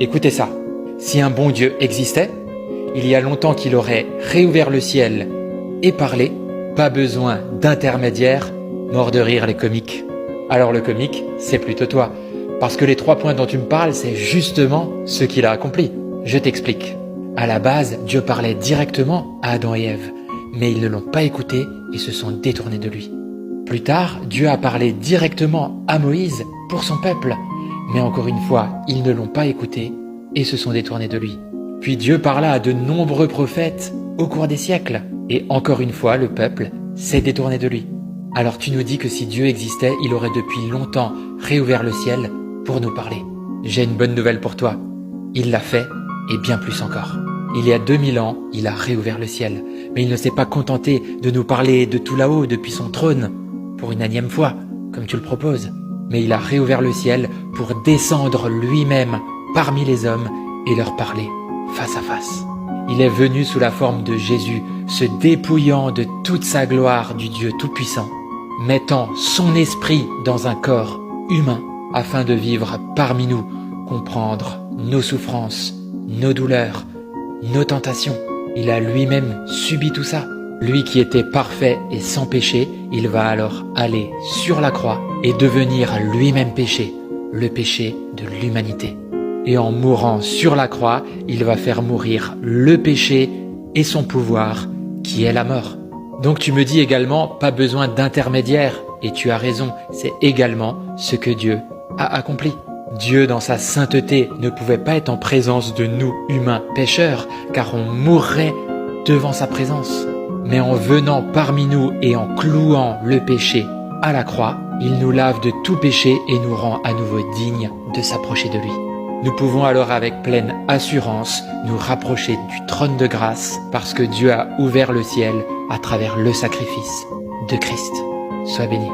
Écoutez ça, si un bon Dieu existait, il y a longtemps qu'il aurait réouvert le ciel et parlé, pas besoin d'intermédiaire, mort de rire les comiques. Alors le comique, c'est plutôt toi, parce que les 3 points dont tu me parles, c'est justement ce qu'il a accompli. Je t'explique. À la base, Dieu parlait directement à Adam et Ève, mais ils ne l'ont pas écouté et se sont détournés de lui. Plus tard, Dieu a parlé directement à Moïse pour son peuple, mais encore une fois, ils ne l'ont pas écouté et se sont détournés de lui. Puis Dieu parla à de nombreux prophètes au cours des siècles, et encore une fois, le peuple s'est détourné de lui. Alors tu nous dis que si Dieu existait, il aurait depuis longtemps réouvert le ciel pour nous parler. J'ai une bonne nouvelle pour toi. Il l'a fait, et bien plus encore. Il y a 2000 ans, il a réouvert le ciel, mais il ne s'est pas contenté de nous parler de tout là-haut depuis son trône, pour une énième fois, comme tu le proposes. Mais il a réouvert le ciel pour descendre lui-même parmi les hommes et leur parler face à face. Il est venu sous la forme de Jésus, se dépouillant de toute sa gloire du Dieu Tout-Puissant, mettant son esprit dans un corps humain afin de vivre parmi nous, comprendre nos souffrances, nos douleurs, nos tentations. Il a lui-même subi tout ça. Lui qui était parfait et sans péché, il va alors aller sur la croix et devenir lui-même péché, le péché de l'humanité. Et en mourant sur la croix, il va faire mourir le péché et son pouvoir, qui est la mort. Donc tu me dis également, pas besoin d'intermédiaire, et tu as raison, c'est également ce que Dieu a accompli. Dieu, dans sa sainteté, ne pouvait pas être en présence de nous, humains pécheurs, car on mourrait devant sa présence. Mais en venant parmi nous et en clouant le péché à la croix, il nous lave de tout péché et nous rend à nouveau dignes de s'approcher de lui. Nous pouvons alors avec pleine assurance nous rapprocher du trône de grâce parce que Dieu a ouvert le ciel à travers le sacrifice de Christ. Sois béni.